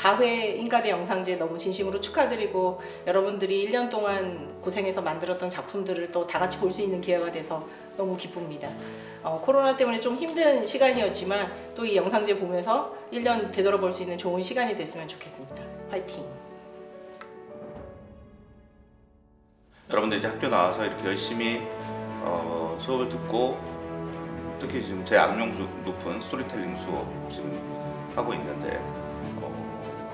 4회 인가대 영상제 너무 진심으로 축하드리고 여러분들이 1년 동안 고생해서 만들었던 작품들을 또 다 같이 볼 수 있는 기회가 돼서 너무 기쁩니다. 코로나 때문에 좀 힘든 시간이었지만 또 이 영상제 보면서 1년 되돌아볼 수 있는 좋은 시간이 됐으면 좋겠습니다. 화이팅! 여러분들 이제 학교 나와서 이렇게 열심히 수업을 듣고 특히 지금 제 악명 높은 스토리텔링 수업 지금 하고 있는데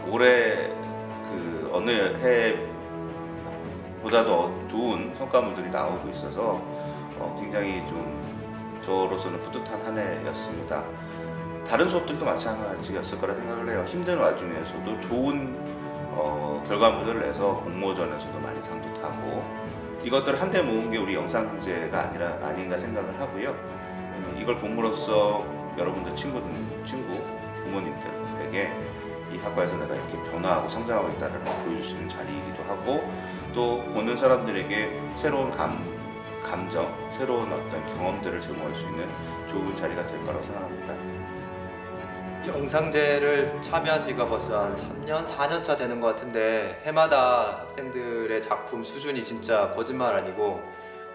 올해 그 어느 해보다도 좋은 성과물들이 나오고 있어서 굉장히 좀 저로서는 뿌듯한 한 해였습니다. 다른 수업들도 마찬가지였을 거라 생각을 해요. 힘든 와중에서도 좋은 결과물을 내서 공모전에서도 많이 상도 타고 이것들을 한데 모은 게 우리 영상제가 아닌가 생각을 하고요. 이걸 봄으로써 여러분들 친구, 부모님들에게 이 학과에서 내가 이렇게 변화하고 성장하고 있다는 걸 보여줄 수 있는 자리이기도 하고 또 보는 사람들에게 새로운 감정, 새로운 어떤 경험들을 제공할 수 있는 좋은 자리가 될 거라고 생각합니다. 영상제를 참여한 지가 벌써 한 3년, 4년 차 되는 것 같은데 해마다 학생들의 작품 수준이 진짜 거짓말 아니고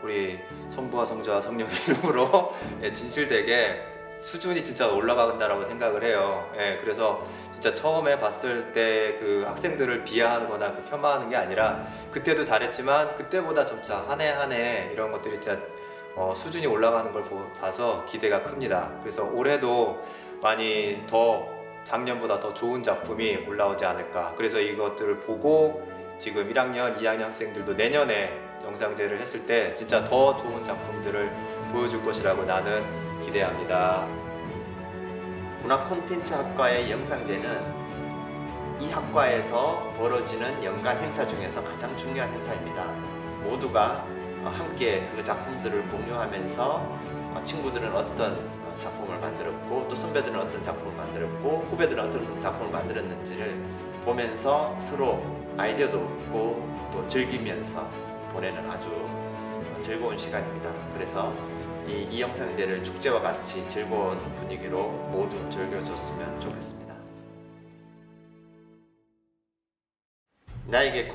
우리 성부와 성자와 성령 이름으로 진실되게 수준이 진짜 올라간다라고 생각을 해요. 그래서 진짜 처음에 봤을 때 그 학생들을 비하하거나 폄하하는 게 아니라 그때도 잘했지만 그때보다 점차 한 해 한 해 이런 것들이 진짜 수준이 올라가는 걸 봐서 기대가 큽니다. 그래서 올해도 많이 더 작년보다 더 좋은 작품이 올라오지 않을까. 그래서 이것들을 보고 지금 1학년, 2학년 학생들도 내년에 영상제를 했을 때 진짜 더 좋은 작품들을 보여줄 것이라고 나는 기대합니다. 문화 콘텐츠 학과의 영상제는 이 학과에서 벌어지는 연간 행사 중에서 가장 중요한 행사입니다. 모두가 함께 그 작품들을 공유하면서 친구들은 어떤 작품을 만들었고 또 선배들은 어떤 작품을 만들었고 후배들은 어떤 작품을 만들었는지를 보면서 서로 아이디어도 얻고 또 즐기면서 보내는 아주 즐거운 시간입니다. 그래서 이 영상제를 축제와 같이 즐거운 분위기로 모두 즐겨줬으면 좋겠습니다. 나에게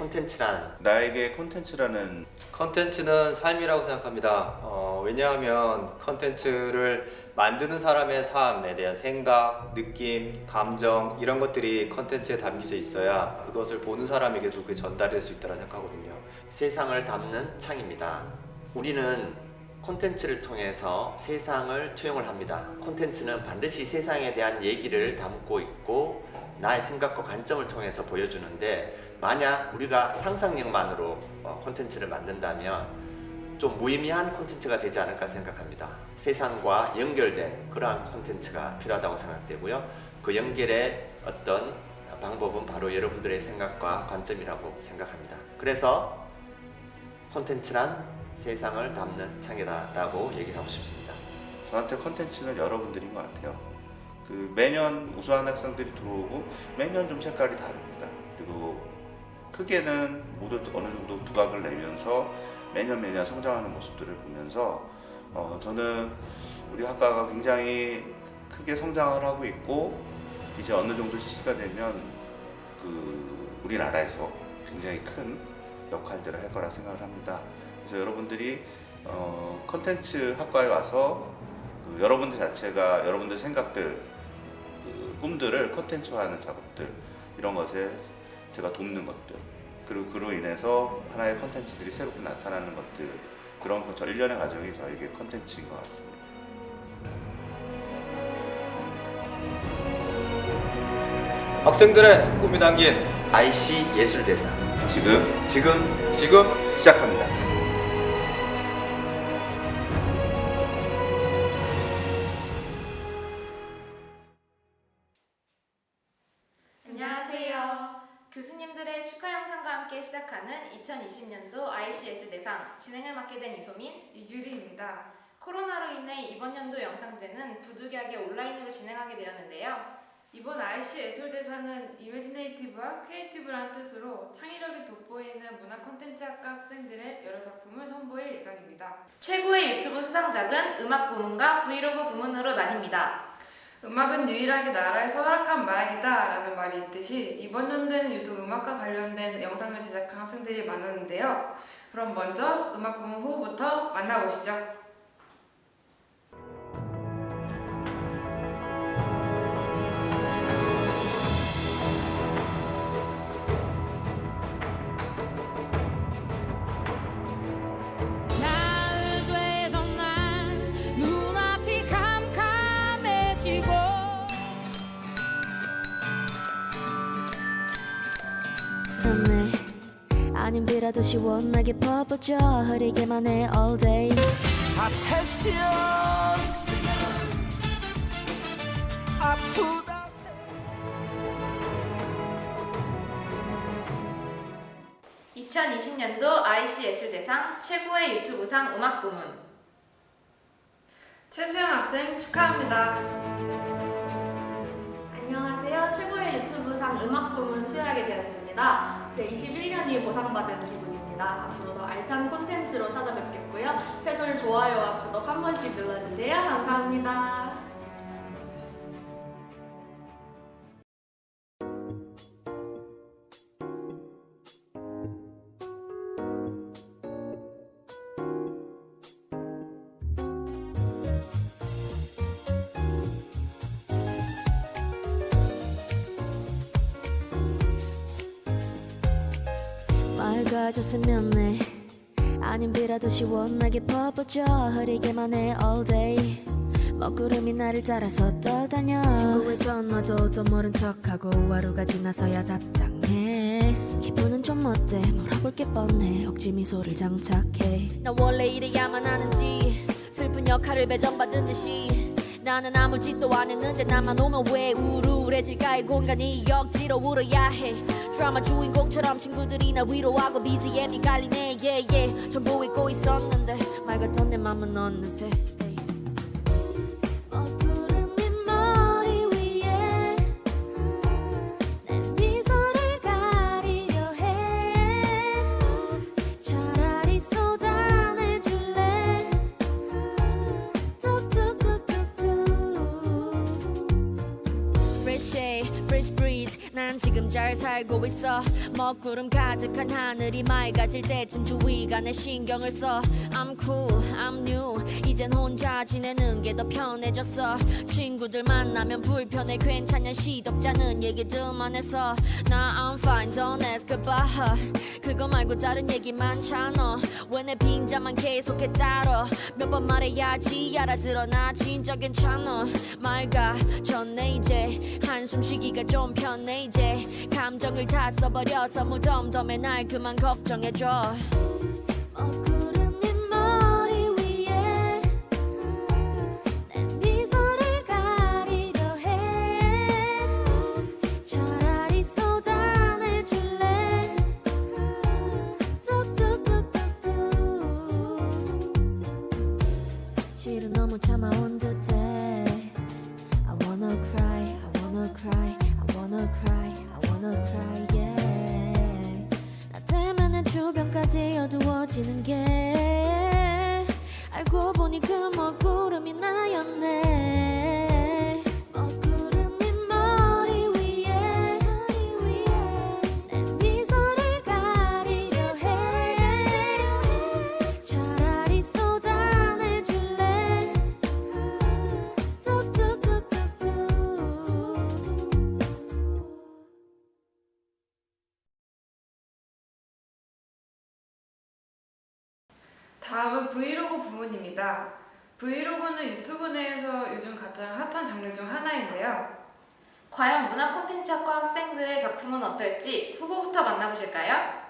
콘텐츠라는 컨텐츠는 삶이라고 생각합니다. 왜냐하면 컨텐츠를 만드는 사람의 삶에 대한 생각, 느낌, 감정 이런 것들이 컨텐츠에 담겨져 있어야 그것을 보는 사람에게도 그게 전달될 수 있다고 생각하거든요. 세상을 담는 창입니다. 우리는 콘텐츠를 통해서 세상을 투영을 합니다. 콘텐츠는 반드시 세상에 대한 얘기를 담고 있고 나의 생각과 관점을 통해서 보여주는데 만약 우리가 상상력만으로 콘텐츠를 만든다면 좀 무의미한 콘텐츠가 되지 않을까 생각합니다. 세상과 연결된 그러한 콘텐츠가 필요하다고 생각되고요. 그 연결의 어떤 방법은 바로 여러분들의 생각과 관점이라고 생각합니다. 그래서 콘텐츠란 세상을 담는 창이다라고 얘기하고 싶습니다. 저한테 컨텐츠는 여러분들인 것 같아요. 매년 우수한 학생들이 들어오고 매년 좀 색깔이 다릅니다. 그리고 크게는 모두 어느 정도 두각을 내면서 매년 성장하는 모습들을 보면서 저는 우리 학과가 굉장히 크게 성장을 하고 있고 이제 어느 정도 시기가 되면 우리나라에서 굉장히 큰 역할들을 할 거라 생각을 합니다. 그래서 여러분들이 컨텐츠 학과에 와서 여러분들 자체가 여러분들 생각들, 꿈들을 컨텐츠화하는 작업들 이런 것에 제가 돕는 것들 그리고 그로 인해서 하나의 컨텐츠들이 새롭게 나타나는 것들 그런 저 일련의 과정이 저에게 컨텐츠인 것 같습니다. 학생들의 꿈이 담긴 IC 예술대상 지금 시작합니다. 안녕하세요. 교수님들의 축하 영상과 함께 시작하는 2020년도 IC 예술대상 진행을 맡게 된 이소민, 이규리입니다. 코로나로 인해 이번 연도 영상제는 부득이하게 온라인으로 진행하게 되었는데요. 이번 IC 예술대상은 이매지네이티브와 크리에이티브라는 뜻으로 창의력이 돋보이는 문화 콘텐츠 학과 학생들의 여러 작품을 선보일 예정입니다. 최고의 유튜브 수상작은 음악 부문과 브이로그 부문으로 나뉩니다. 음악은 유일하게 나라에서 허락한 마약이다 라는 말이 있듯이 이번 연도에는 유독 음악과 관련된 영상을 제작한 학생들이 많았는데요. 그럼 먼저 음악 부문 후부터 만나보시죠. 나흘 되던 날 눈앞이 캄캄해지고 넌내 아닌 비라도 시원하게 퍼부져 흐리게만 해 all day 아프다 2020년도 IC 예술대상 최고의 유튜브상 음악 부문. 최수영 학생 축하합니다. 안녕하세요. 최고의 유튜브상 음악 부문 수여하게 되었습니다. 제 21년이 보상받은 기분입니다. 앞으로 더 알찬 콘텐츠로 찾아뵙겠고요. 채널 좋아요와 구독 한 번씩 눌러주세요. 감사합니다. 맑아졌으면 해 아닌 비라도 시원하게 퍼부져 흐리게만 해 all day 먹구름이 나를 따라서 떠다녀 친구의 전화도 또 모른 척하고 하루가 지나서야 답장해 기분은 좀 어때 물어볼 게 뻔해 억지 미소를 장착해 나 원래 이래야만 하는지 슬픈 역할을 배정받은 듯이 나는 아무 짓도 안 했는데 나만 오면 왜 우울해질까 이 공간이 억지로 울어야 해 드라마 주인공처럼 친구들이 나 위로하고 BGM이 깔리네 yeah, yeah. 전부 잊고 있었는데 맑았던 내 맘은 어느새 hey. 먹구름이 머리 위에 내 미소를 가리려 해 차라리 쏟아내줄래 Fresh air, fresh breeze 난 지금 잘 살고 있어 먹구름 가득한 하늘이 맑아질 때쯤 주위가 내 신경을 써 I'm cool, I'm new 이젠 혼자 지내는 게 더 편해졌어 친구들 만나면 불편해 괜찮냐 시덥잖은 얘기들만 해서 나 I'm fine, don't ask about her 그거 말고 다른 얘기 많잖아 왜 내 빈자만 계속해 따라 몇 번 말해야지 알아들어 나 진짜 괜찮아 맑아졌네 이제 한숨 쉬기가 좀 편해 이제 감정을 다 써버려서 무덤덤해 날 그만 걱정해줘 먹구름이 머리 위에 내 미소를 가리려 해 차라리 쏟아내줄래 실은 너무 참아온 듯해 I wanna cry, I wanna cry, I wanna cry, I wanna cry, yeah. 나 때문에 주변까지 어두워지는 게 알고 보니 그 먹구름이 나였네. 먹구름이 머리 위에 내 미소를 가리려 해. 차라리 쏟아내줄래. 다음은 브이로그 부문입니다. 브이로그는 유튜브 내에서 요즘 가장 핫한 장르 중 하나인데요. 과연 문화 콘텐츠학과 학생들의 작품은 어떨지 후보부터 만나보실까요?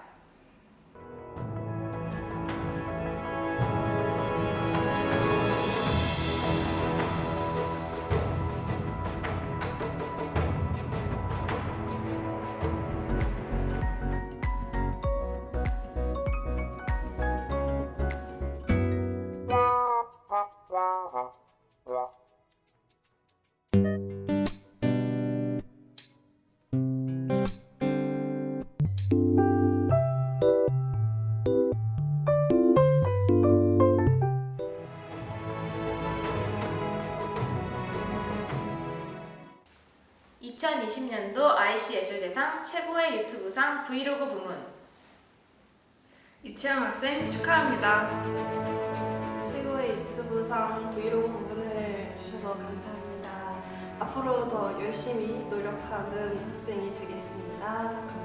2020년도 IC예술대상 최고의 유튜브상 브이로그 부문 이채영 학생 축하합니다. 최고의 유튜브상 브이로그 부분을 주셔서 감사합니다. 앞으로 더 열심히 노력하는 학생이 되겠습니다. 감사합니다.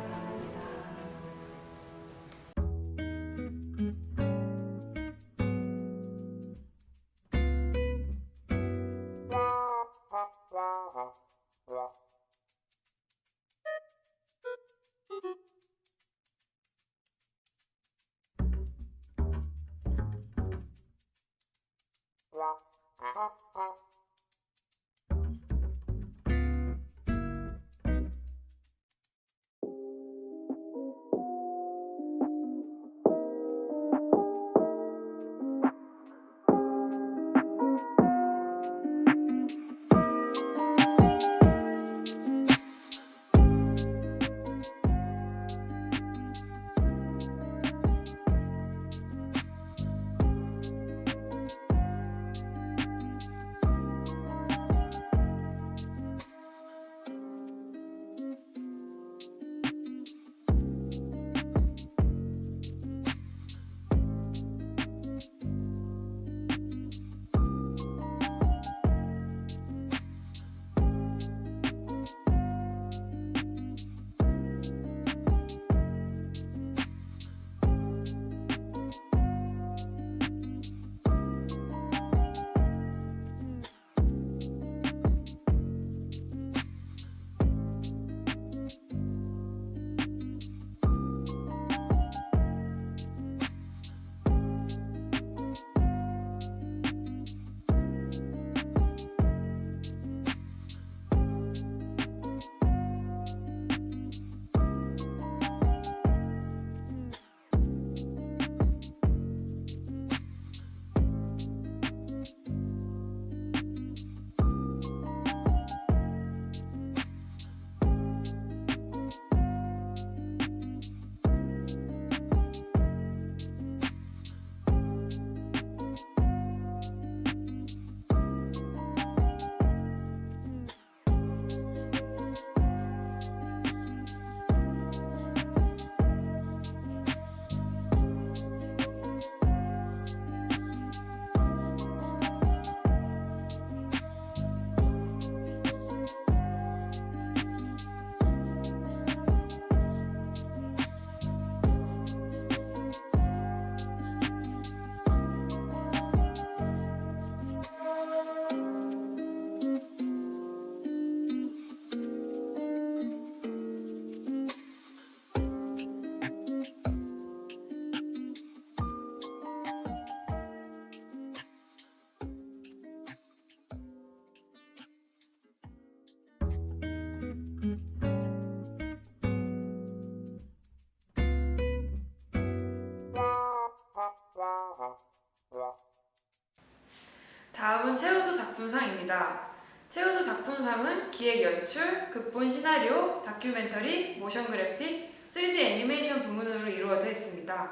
다음은 최우수 작품상입니다. 최우수 작품상은 기획 연출, 극본 시나리오, 다큐멘터리, 모션 그래픽, 3D 애니메이션 부문으로 이루어져 있습니다.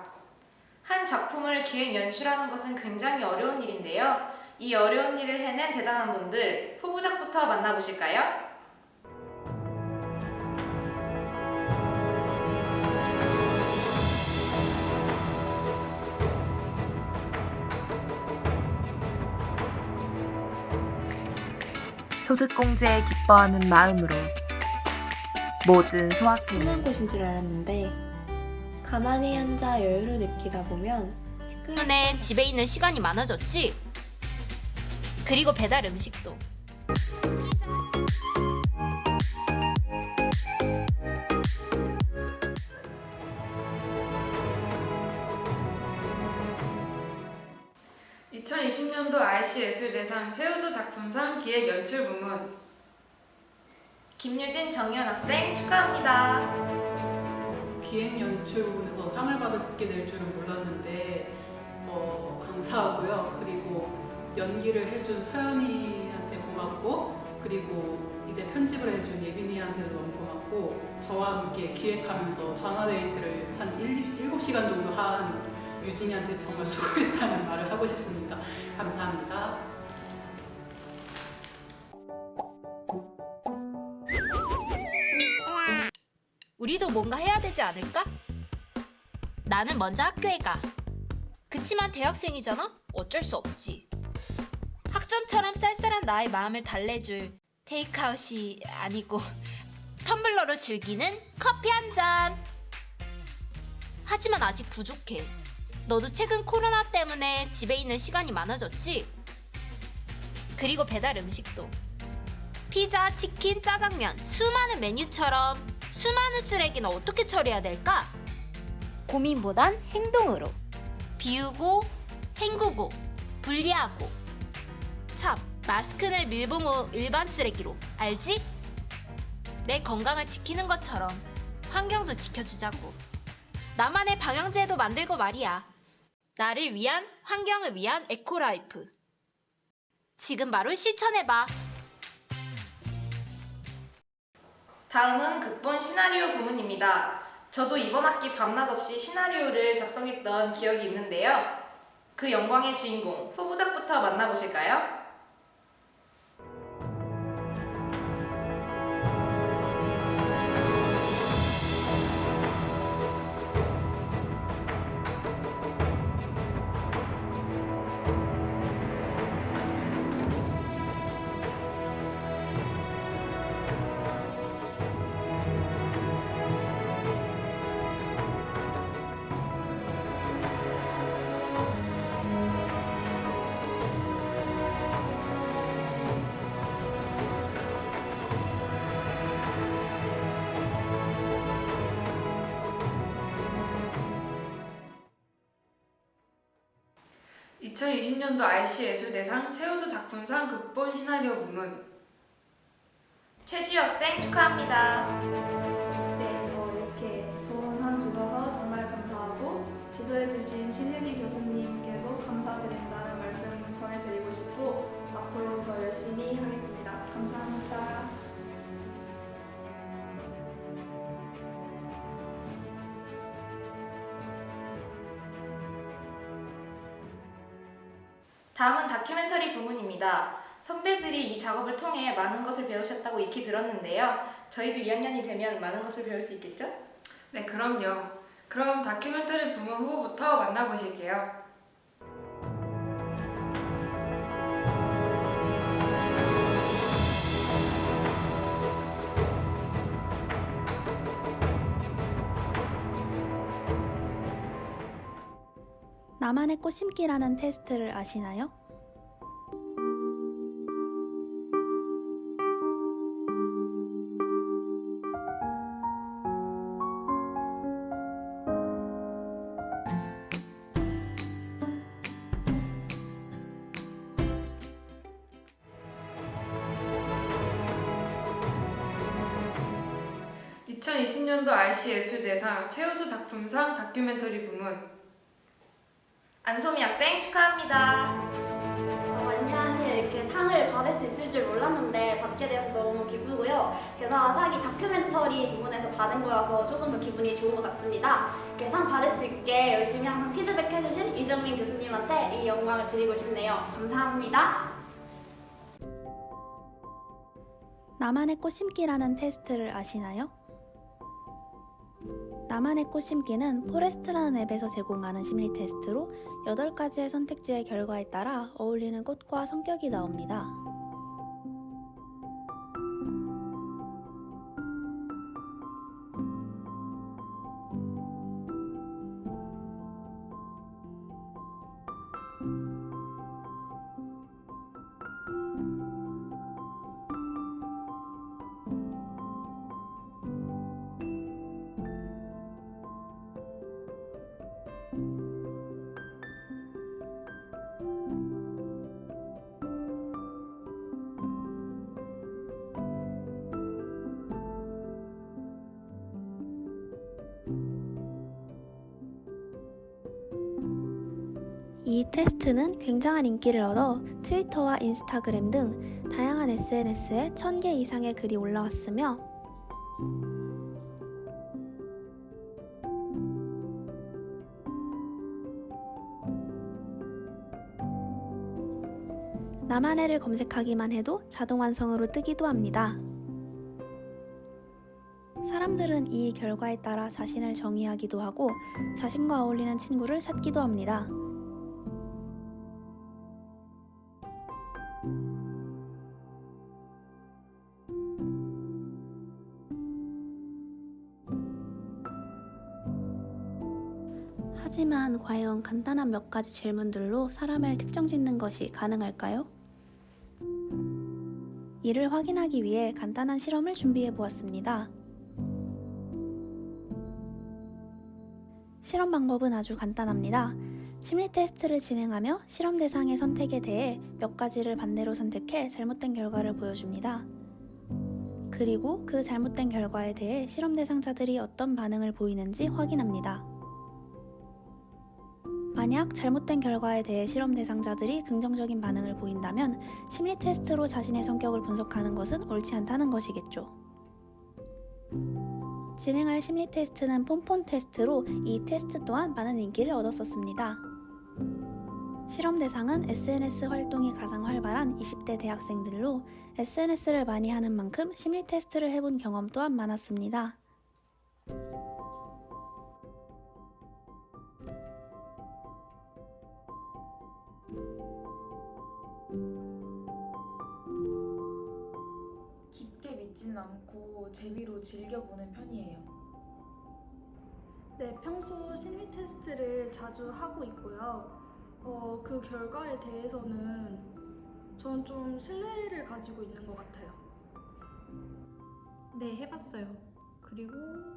한 작품을 기획 연출하는 것은 굉장히 어려운 일인데요. 이 어려운 일을 해낸 대단한 분들 후보작부터 만나보실까요? 소득공제에 기뻐하는 마음으로 모든 소확행 흔한 곳인 줄 알았는데 가만히 앉아 여유를 느끼다 보면 때문에 집에 있는 시간이 많아졌지? 그리고 배달 음식도. (2020년도) IC예술대상 최우수 작품상 기획 연출 부문 김유진, 정희연 학생 축하합니다. 기획 연출 부분에서 상을 받게 될 줄은 몰랐는데 감사하고요. 그리고 연기를 해준 서연이한테 고맙고, 그리고 이제 편집을 해준 예빈이한테도 너무 고맙고, 저와 함께 기획하면서 전화데이트를 한 7시간 정도 한 유진이한테 정말 수고했다는 말을 하고 싶습니다. 감사합니다. 우리도 뭔가 해야 되지 않을까? 나는 먼저 학교에 가. 그치만 대학생이잖아? 어쩔 수 없지. 학점처럼 쌀쌀한 나의 마음을 달래줄 테이크아웃이 아니고 텀블러로 즐기는 커피 한 잔. 하지만 아직 부족해. 너도 최근 코로나 때문에 집에 있는 시간이 많아졌지? 그리고 배달 음식도. 피자, 치킨, 짜장면, 수많은 메뉴처럼 수많은 쓰레기는 어떻게 처리해야 될까? 고민보단 행동으로. 비우고, 헹구고, 분리하고. 참, 마스크는 밀봉 후 일반 쓰레기로. 알지? 내 건강을 지키는 것처럼 환경도 지켜주자고. 나만의 방향제도 만들고 말이야. 나를 위한, 환경을 위한 에코라이프. 지금 바로 실천해봐. 다음은 극본 시나리오 부문입니다. 저도 이번 학기 밤낮 없이 시나리오를 작성했던 기억이 있는데요. 그 영광의 주인공, 후보작부터 만나보실까요? (2020년도) RC예술대상 최우수 작품상 극본 시나리오 부문. 최지우 학생 축하합니다. 네, 이렇게 좋은 상 주셔서 정말 감사하고 지도해주신 신일기 교수님께도 감사드린다는 말씀 전해드리고 싶고 앞으로 더 열심히 하겠습니다. 감사합니다. 다음은 다큐멘터리 부문입니다. 선배들이 이 작업을 통해 많은 것을 배우셨다고 익히 들었는데요. 저희도 2학년이 되면 많은 것을 배울 수 있겠죠? 네, 그럼요. 그럼 다큐멘터리 부문 후보부터 만나보실게요. 나만의 꽃 심기라는 테스트를 아시나요? (2020년도) RC예술대상 최우수 작품상 다큐멘터리 부문. 안소미 학생 축하합니다. 안녕하세요. 이렇게 상을 받을 수 있을 줄 몰랐는데 받게 되어서 너무 기쁘고요. 게다가 상이 다큐멘터리 부문에서 받은 거라서 조금 더 기분이 좋은 것 같습니다. 이렇게 상 받을 수 있게 열심히 항상 피드백 해주신 이정민 교수님한테 이 영광을 드리고 싶네요. 감사합니다. 나만의 꽃 심기라는 테스트를 아시나요? 나만의 꽃 심기는 포레스트라는 앱에서 제공하는 심리 테스트로 8가지의 선택지의 결과에 따라 어울리는 꽃과 성격이 나옵니다. 이 테스트는 굉장한 인기를 얻어 트위터와 인스타그램 등 다양한 SNS에 1000개 이상의 글이 올라왔으며 나만의를 검색하기만 해도 자동 완성으로 뜨기도 합니다. 사람들은 이 결과에 따라 자신을 정의하기도 하고 자신과 어울리는 친구를 찾기도 합니다. 하지만 과연 간단한 몇 가지 질문들로 사람을 특정 짓는 것이 가능할까요? 이를 확인하기 위해 간단한 실험을 준비해 보았습니다. 실험 방법은 아주 간단합니다. 심리 테스트를 진행하며 실험 대상의 선택에 대해 몇 가지를 반대로 선택해 잘못된 결과를 보여줍니다. 그리고 그 잘못된 결과에 대해 실험 대상자들이 어떤 반응을 보이는지 확인합니다. 만약 잘못된 결과에 대해 실험 대상자들이 긍정적인 반응을 보인다면 심리 테스트로 자신의 성격을 분석하는 것은 옳지 않다는 것이겠죠. 진행할 심리 테스트는 폼폼 테스트로 이 테스트 또한 많은 인기를 얻었었습니다. 실험 대상은 SNS 활동이 가장 활발한 20대 대학생들로 SNS를 많이 하는 만큼 심리 테스트를 해본 경험 또한 많았습니다. 깊게 믿지는 않고 재미로 즐겨보는 편이에요. 네, 평소 심리 테스트를 자주 하고 있고요. 그 결과에 대해서는 저는 좀 신뢰를 가지고 있는 것 같아요. 네, 해봤어요. 그리고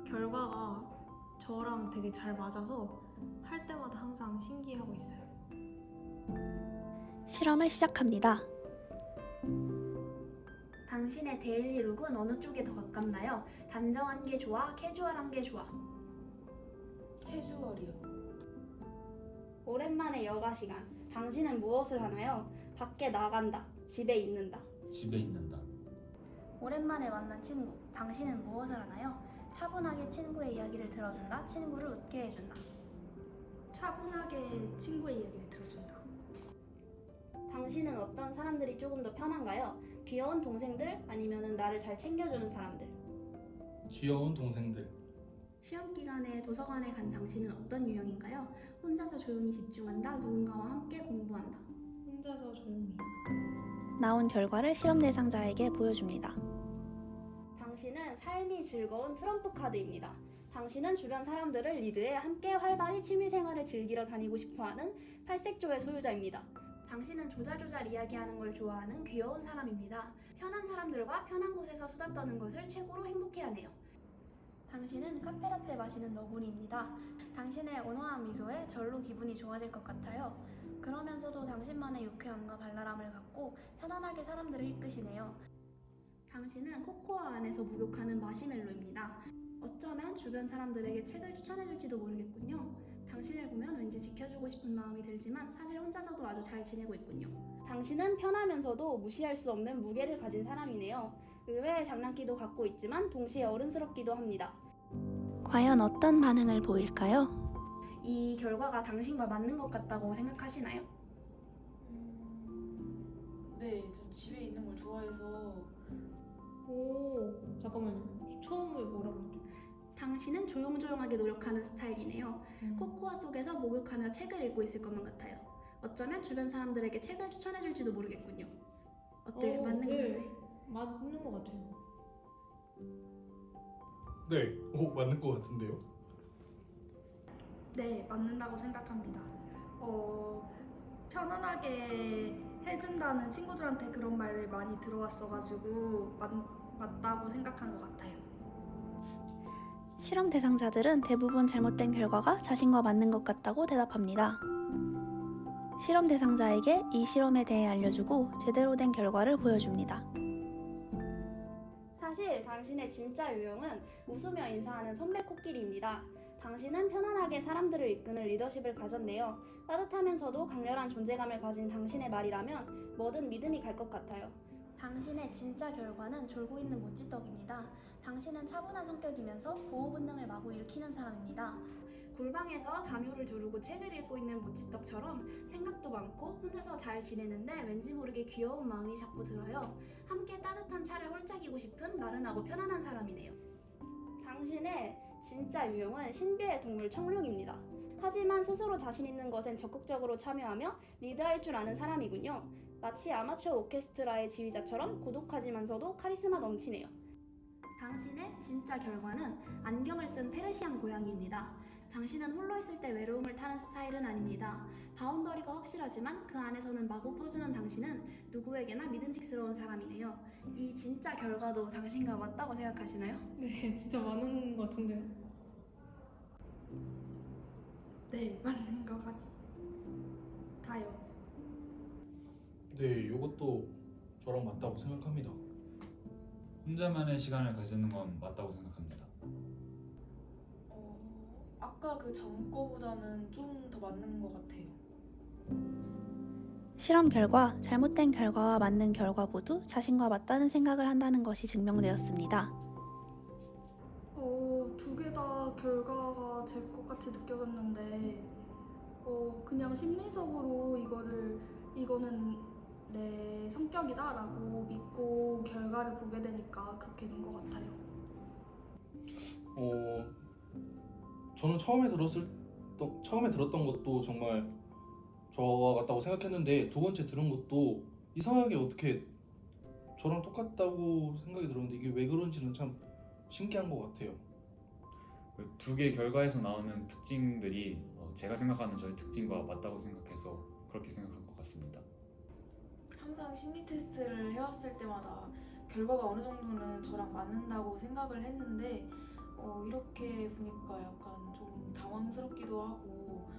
결과가 저랑 되게 잘 맞아서 할 때마다 항상 신기해하고 있어요. 실험을 시작합니다. 당신의 데일리 룩은 어느 쪽에 더 가깝나요? 단정한 게 좋아? 캐주얼한 게 좋아? 캐주얼이요. 오랜만에 여가 시간. 당신은 무엇을 하나요? 밖에 나간다. 집에 있는다. 집에 있는다. 오랜만에 만난 친구. 당신은 무엇을 하나요? 차분하게 친구의 이야기를 들어준다. 친구를 웃게 해준다. 차분하게 친구의 이야기를 들어준다. 당신은 어떤 사람들이 조금 더 편한가요? 귀여운 동생들 아니면 나를 잘 챙겨주는 사람들? 귀여운 동생들. 시험 기간에 도서관에 간 당신은 어떤 유형인가요? 혼자서 조용히 집중한다. 누군가와 함께 공부한다. 혼자서 조용히. 나온 결과를 실험 대상자에게 보여줍니다. 당신은 삶이 즐거운 트럼프 카드입니다. 당신은 주변 사람들을 리드해 함께 활발히 취미생활을 즐기러 다니고 싶어하는 팔색조의 소유자입니다. 당신은 조잘조잘 이야기하는 걸 좋아하는 귀여운 사람입니다. 편한 사람들과 편한 곳에서 수다 떠는 것을 최고로 행복해하네요. 당신은 카페라떼 마시는 너구리입니다. 당신의 온화한 미소에 절로 기분이 좋아질 것 같아요. 그러면서도 당신만의 유쾌함과 발랄함을 갖고 편안하게 사람들을 이끄시네요. 당신은 코코아 안에서 목욕하는 마시멜로입니다. 어쩌면 주변 사람들에게 책을 추천해줄지도 모르겠군요. 당신을 보면 왠지 지켜주고 싶은 마음이 들지만 사실 혼자서도 아주 잘 지내고 있군요. 당신은 편하면서도 무시할 수 없는 무게를 가진 사람이네요. 의외의 장난기도 갖고 있지만 동시에 어른스럽기도 합니다. 과연 어떤 반응을 보일까요? 이 결과가 당신과 맞는 것 같다고 생각하시나요? 네, 전 집에 있는 걸 좋아해서. 잠깐만요. 처음에 뭐라고 했죠? 당신은 조용조용하게 노력하는 스타일이네요. 코코아 속에서 목욕하며 책을 읽고 있을 것만 같아요. 어쩌면 주변 사람들에게 책을 추천해줄지도 모르겠군요. 어때? 맞는 것 같아요? 맞는 것 같아요. 네, 맞는 것 같은데요. 네, 맞는다고 생각합니다. 편안하게 해준다는 친구들한테 그런 말을 많이 들어왔어가지고 맞다고 생각한 것 같아요. 실험 대상자들은 대부분 잘못된 결과가 자신과 맞는 것 같다고 대답합니다. 실험 대상자에게 이 실험에 대해 알려주고 제대로 된 결과를 보여줍니다. 사실 당신의 진짜 유형은 웃으며 인사하는 선배 코끼리입니다. 당신은 편안하게 사람들을 이끄는 리더십을 가졌네요. 따뜻하면서도 강렬한 존재감을 가진 당신의 말이라면 뭐든 믿음이 갈 것 같아요. 당신의 진짜 결과는 졸고 있는 모찌떡입니다. 당신은 차분한 성격이면서 보호 본능을 마구 일으키는 사람입니다. 골방에서 담요를 두르고 책을 읽고 있는 모찌떡처럼 생각도 많고 혼자서 잘 지내는데 왠지 모르게 귀여운 마음이 자꾸 들어요. 함께 따뜻한 차를 홀짝이고 싶은 나른하고 편안한 사람이네요. 당신의 진짜 유형은 신비의 동물 청룡입니다. 하지만 스스로 자신 있는 것엔 적극적으로 참여하며 리드할 줄 아는 사람이군요. 마치 아마추어 오케스트라의 지휘자처럼 고독하지만서도 카리스마 넘치네요. 당신의 진짜 결과는 안경을 쓴 페르시안 고양이입니다. 당신은 홀로 있을 때 외로움을 타는 스타일은 아닙니다. 바운더리가 확실하지만 그 안에서는 마구 퍼주는 당신은 누구에게나 믿음직스러운 사람이네요. 이 진짜 결과도 당신과 맞다고 생각하시나요? 네, 진짜 많은 것 같은데요. 네, 맞는 것 같아요. 네, 이것도 저랑 맞다고 생각합니다. 혼자만의 시간을 가지는 건 맞다고 생각합니다. 아까 그 전 거보다는 좀 더 맞는 것 같아요. 실험 결과, 잘못된 결과와 맞는 결과 모두 자신과 맞다는 생각을 한다는 것이 증명되었습니다. 두 개 다 결과가 제 것 같이 느껴졌는데 그냥 심리적으로 이거는 내 성격이다 라고 믿고 결과를 보게 되니까 그렇게 된 것 같아요. 저는 처음에 들었던 것도 정말 저와 같다고 생각했는데 두 번째 들은 것도 이상하게 어떻게 저랑 똑같다고 생각이 들었는데 이게 왜 그런지는 참 신기한 것 같아요. 두 개 결과에서 나오는 특징들이 제가 생각하는 저의 특징과 맞다고 생각해서 그렇게 생각한 것 같습니다. 항상 심리 테스트를 해왔을 때마다 결과가 어느 정도는 저랑 맞는다고 생각을 했는데 이렇게 보니까 약간 좀 당황스럽기도 하고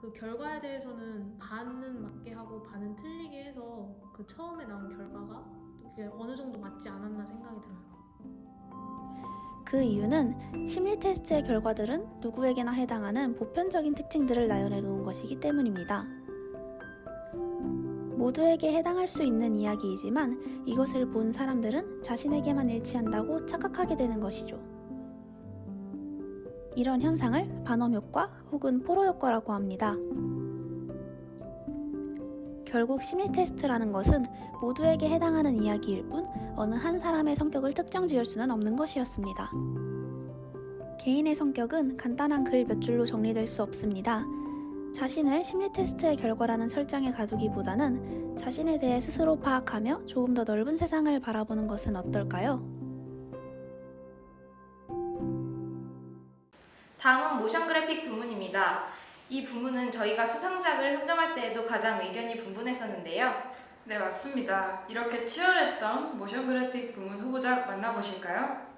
그 결과에 대해서는 반은 맞게 하고 반은 틀리게 해서 그 처음에 나온 결과가 이게 어느 정도 맞지 않았나 생각이 들어요. 그 이유는 심리 테스트의 결과들은 누구에게나 해당하는 보편적인 특징들을 나열해 놓은 것이기 때문입니다. 모두에게 해당할 수 있는 이야기이지만 이것을 본 사람들은 자신에게만 일치한다고 착각하게 되는 것이죠. 이런 현상을 반엄 효과 혹은 포로 효과라고 합니다. 결국 심리 테스트라는 것은 모두에게 해당하는 이야기일 뿐 어느 한 사람의 성격을 특정 지을 수는 없는 것이었습니다. 개인의 성격은 간단한 글 몇 줄로 정리될 수 없습니다. 자신을 심리 테스트의 결과라는 설정에 가두기보다는 자신에 대해 스스로 파악하며 조금 더 넓은 세상을 바라보는 것은 어떨까요? 다음은 모션 그래픽 부문입니다. 이 부문은 저희가 수상작을 선정할 때에도 가장 의견이 분분했었는데요. 네, 맞습니다. 이렇게 치열했던 모션 그래픽 부문 후보작 만나보실까요?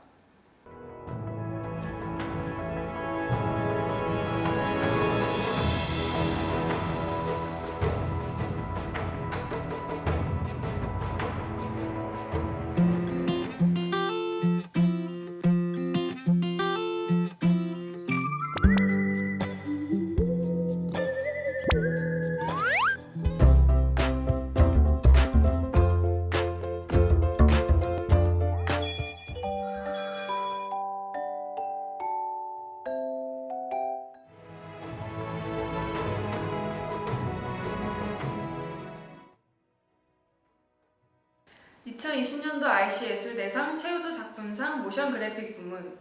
(2020년도) IC예술대상 최우수 작품상 모션 그래픽 부문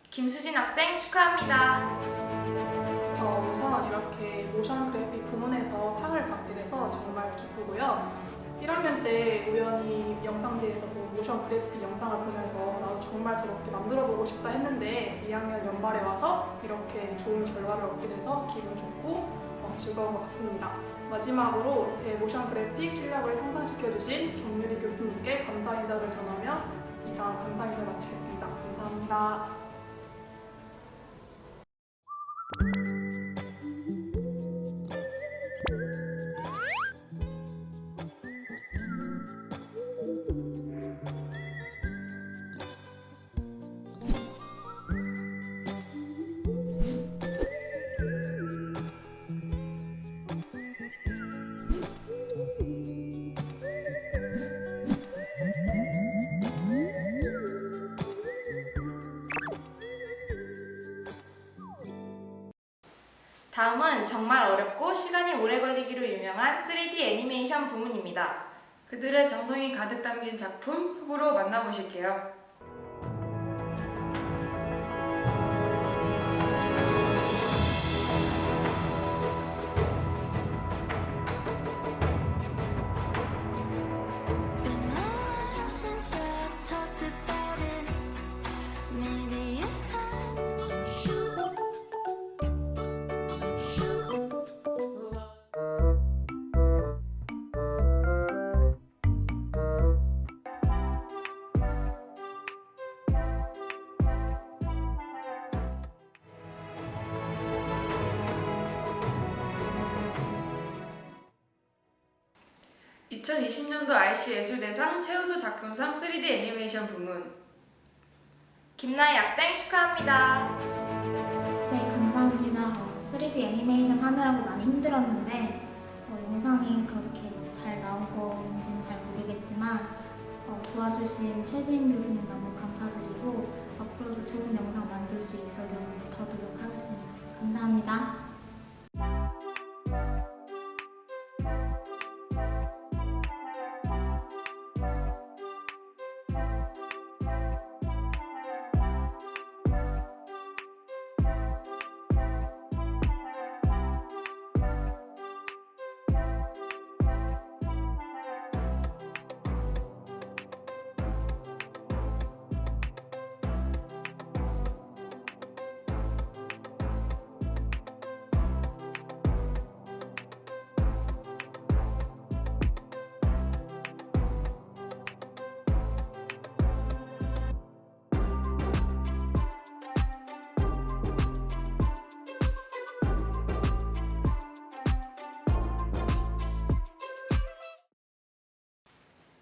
김수진 학생 축하합니다. 우선 이렇게 모션 그래픽 부문에서 상을 받게 돼서 정말 기쁘고요. 1학년 때 우연히 영상제에서 모션 그래픽 영상을 보면서 나도 정말 저렇게 만들어보고 싶다 했는데 2학년 연말에 와서 이렇게 좋은 결과를 얻게 돼서 기분 좋고 즐거운 것 같습니다. 마지막으로 제 모션 그래픽 실력을 향상시켜주신 경유리 교수님께 감사 인사를 전하며 이상 감사 인사 마치겠습니다. 감사합니다. 다음은 정말 어렵고 시간이 오래 걸리기로 유명한 3D 애니메이션 부문입니다. 그들의 정성이 가득 담긴 작품 후보로 만나보실게요. 2020년도 IC예술대상 최우수 작품상 3D 애니메이션 부문. 김나희 학생 축하합니다. 네, 감사합니다. 3D 애니메이션 하느라고 많이 힘들었는데 영상이 그렇게 잘 나온 건지는 잘 모르겠지만 도와주신 최지인 교수님 너무 감사드리고 앞으로도 좋은 영상 만들 수 있도록 더 노력하겠습니다. 감사합니다.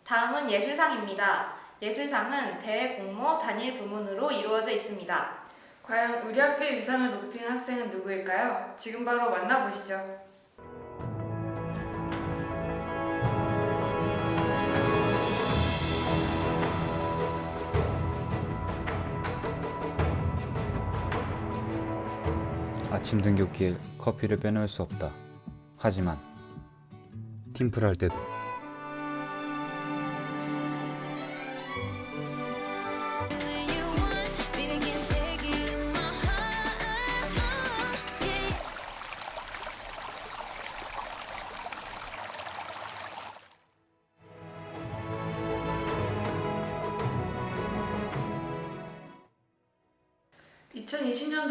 다음은 예술상입니다. 예술상은 대회 공모 단일 부문으로 이루어져 있습니다. 과연 우리 학교의 위상을 높이는 학생은 누구일까요? 지금 바로 만나보시죠. 아침 등굣길 커피를 빼놓을 수 없다. 하지만 팀플 할 때도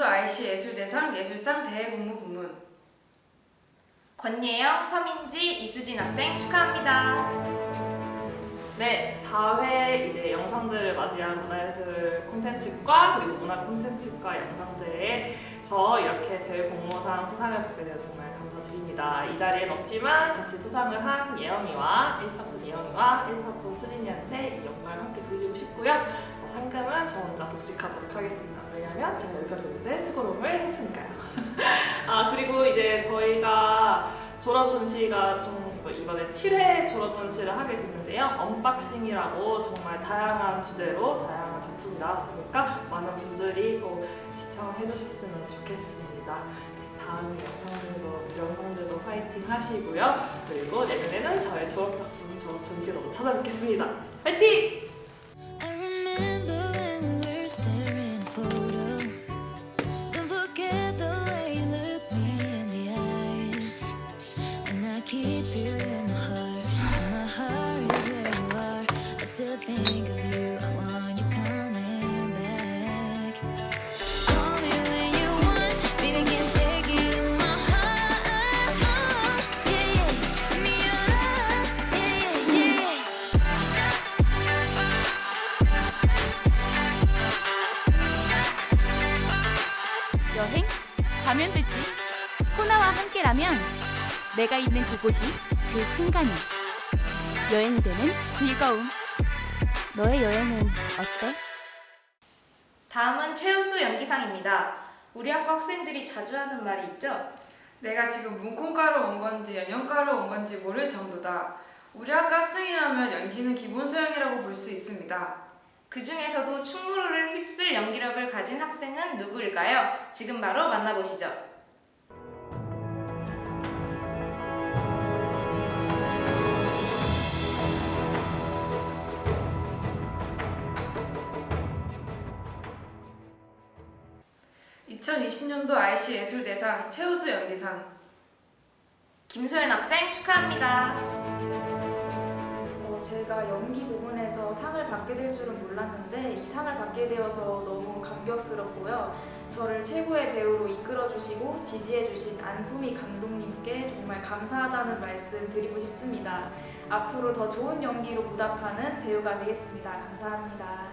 IC예술대상 예술상 대외공모 부문. 권예영, 서민지, 이수진 학생 축하합니다. 네, 4회 이제 영상들을 맞이한 문화예술 콘텐츠과 그리고 문화 콘텐츠과 영상제에서 이렇게 대외 공모상 수상을 받게 되어 정말 감사드립니다. 이 자리엔 없지만 같이 수상을 한 예영이와 1사분 예영이와 1사분 수진이한테 이 영광을 함께 돌리고 싶고요. 상금은 저 혼자 독식하도록 하겠습니다. 왜냐면 제가 여기까지 오는데 수고로움을 했으니까요. 그리고 이제 저희가 졸업 전시가 좀 이번에 7회 졸업 전시를 하게 됐는데요. 언박싱이라고 정말 다양한 주제로 다양한 작품이 나왔으니까 많은 분들이 또 시청해 주셨으면 좋겠습니다. 네, 다음 영상들도 파이팅 하시고요. 그리고 내년에는 저의 졸업 작품 졸업 전시로 찾아뵙겠습니다. 파이팅! Keep you in my heart, and my heart is where you are. I still think of you, I want you coming back. Call me when you want, baby, can't take it in my heart. Yeah, yeah, give me your love, yeah, yeah, yeah. 여행? 가면 되지. 코나와 함께라면 내가 있는 그곳이 그 순간이 여행이 되는 즐거움. 너의 여행은 어때? 다음은 최우수 연기상입니다. 우리 학교 학생들이 자주 하는 말이 있죠? 내가 지금 문콩가로 온 건지 연영가로 온 건지 모를 정도다. 우리 학교 학생이라면 연기는 기본 소양이라고 볼 수 있습니다. 그 중에서도 충무로를 휩쓸 연기력을 가진 학생은 누구일까요? 지금 바로 만나보시죠. 2020년도 IC예술대상 최우수 연기상. 김소연 학생 축하합니다. 제가 연기 부분에서 상을 받게 될 줄은 몰랐는데 이 상을 받게 되어서 너무 감격스럽고요. 저를 최고의 배우로 이끌어주시고 지지해주신 안소미 감독님께 정말 감사하다는 말씀 드리고 싶습니다. 앞으로 더 좋은 연기로 보답하는 배우가 되겠습니다. 감사합니다.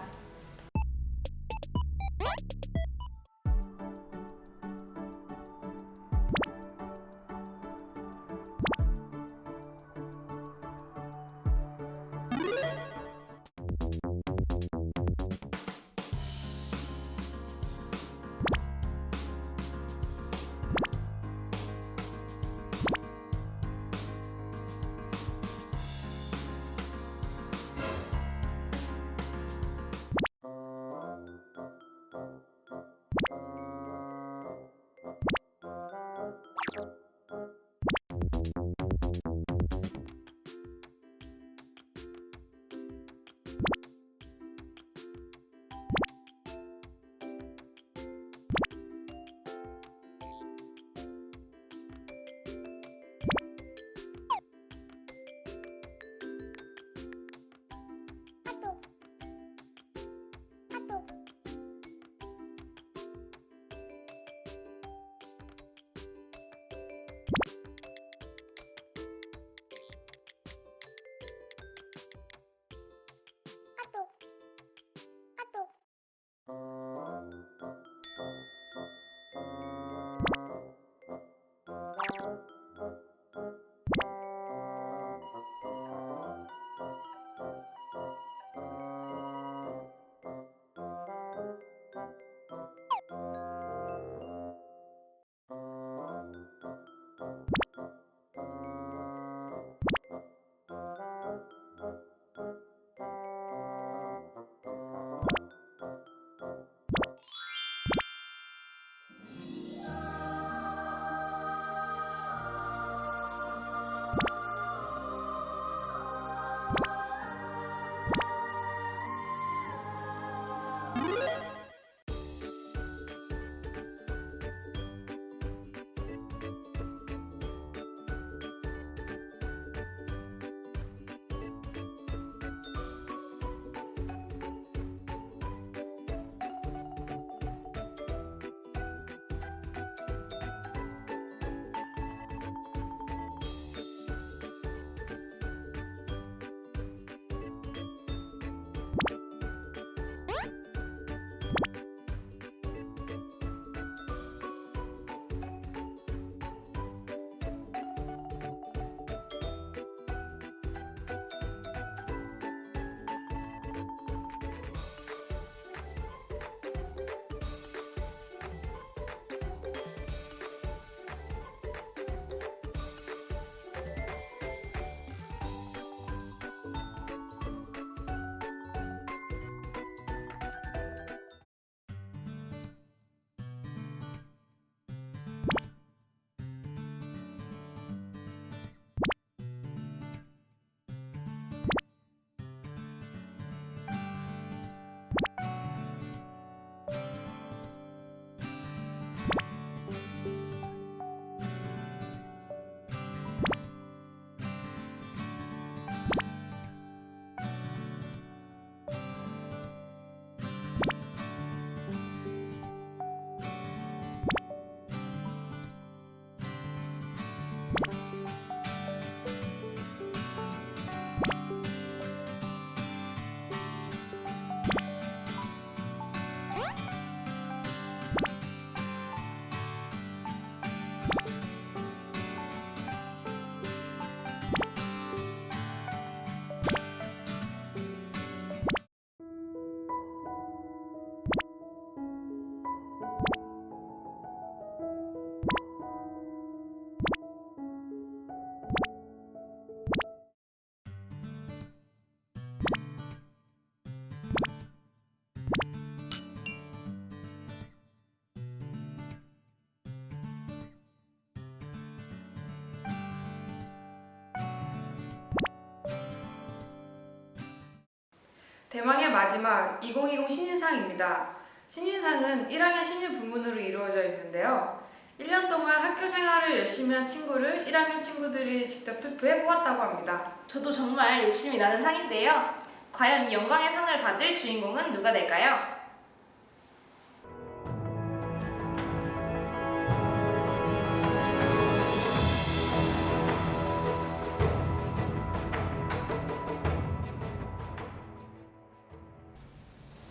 대망의 마지막 2020 신인상입니다. 신인상은 1학년 신인 부문으로 이루어져 있는데요. 1년 동안 학교 생활을 열심히 한 친구를 1학년 친구들이 직접 투표해 뽑았다고 합니다. 저도 정말 욕심이 나는 상인데요. 과연 이 영광의 상을 받을 주인공은 누가 될까요?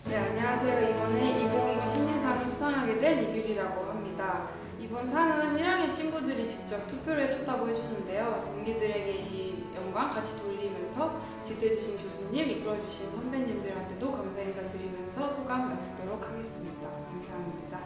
네, 안녕하세요. 이번에 2020 신인상을 수상하게 된 이규리라고 합니다. 이번 상은 1학년 친구들이 직접 투표를 해줬다고 해주는데요. 동기들에게 이 영광 같이 돌리면서 지도해주신 교수님, 이끌어주신 선배님들한테도 감사 인사 드리면서 소감 마치도록 하겠습니다. 감사합니다.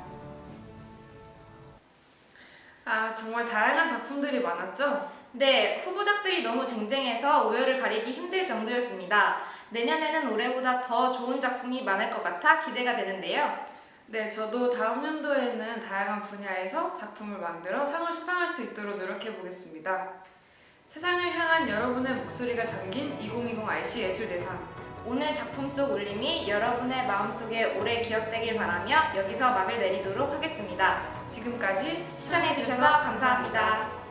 정말 다양한 작품들이 많았죠? 네, 후보작들이 너무 쟁쟁해서 우열을 가리기 힘들 정도였습니다. 내년에는 올해보다 더 좋은 작품이 많을 것 같아 기대가 되는데요. 네, 저도 다음 연도에는 다양한 분야에서 작품을 만들어 상을 수상할 수 있도록 노력해 보겠습니다. 세상을 향한 여러분의 목소리가 담긴 2020 RC 예술대상. 오늘 작품 속 울림이 여러분의 마음속에 오래 기억되길 바라며 여기서 막을 내리도록 하겠습니다. 지금까지 시청해주셔서 감사합니다.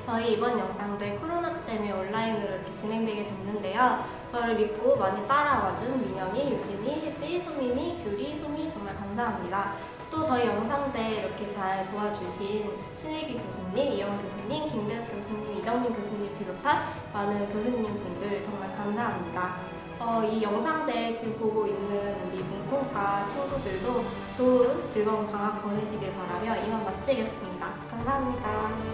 저희 이번 영상들 코로나 때문에 온라인으로 이렇게 진행되게 됐는데요. 저를 믿고 많이 따라와준 민영이, 유진이, 혜지, 소민이, 규리, 소미 정말 감사합니다. 또 저희 영상제 이렇게 잘 도와주신 신일기 교수님, 이영훈 교수님, 김대혁 교수님, 이정민 교수님 비롯한 많은 교수님분들 정말 감사합니다. 이 영상제 지금 보고 있는 우리 문콩과 친구들도 좋은 즐거운 방학 보내시길 바라며 이만 마치겠습니다. 감사합니다.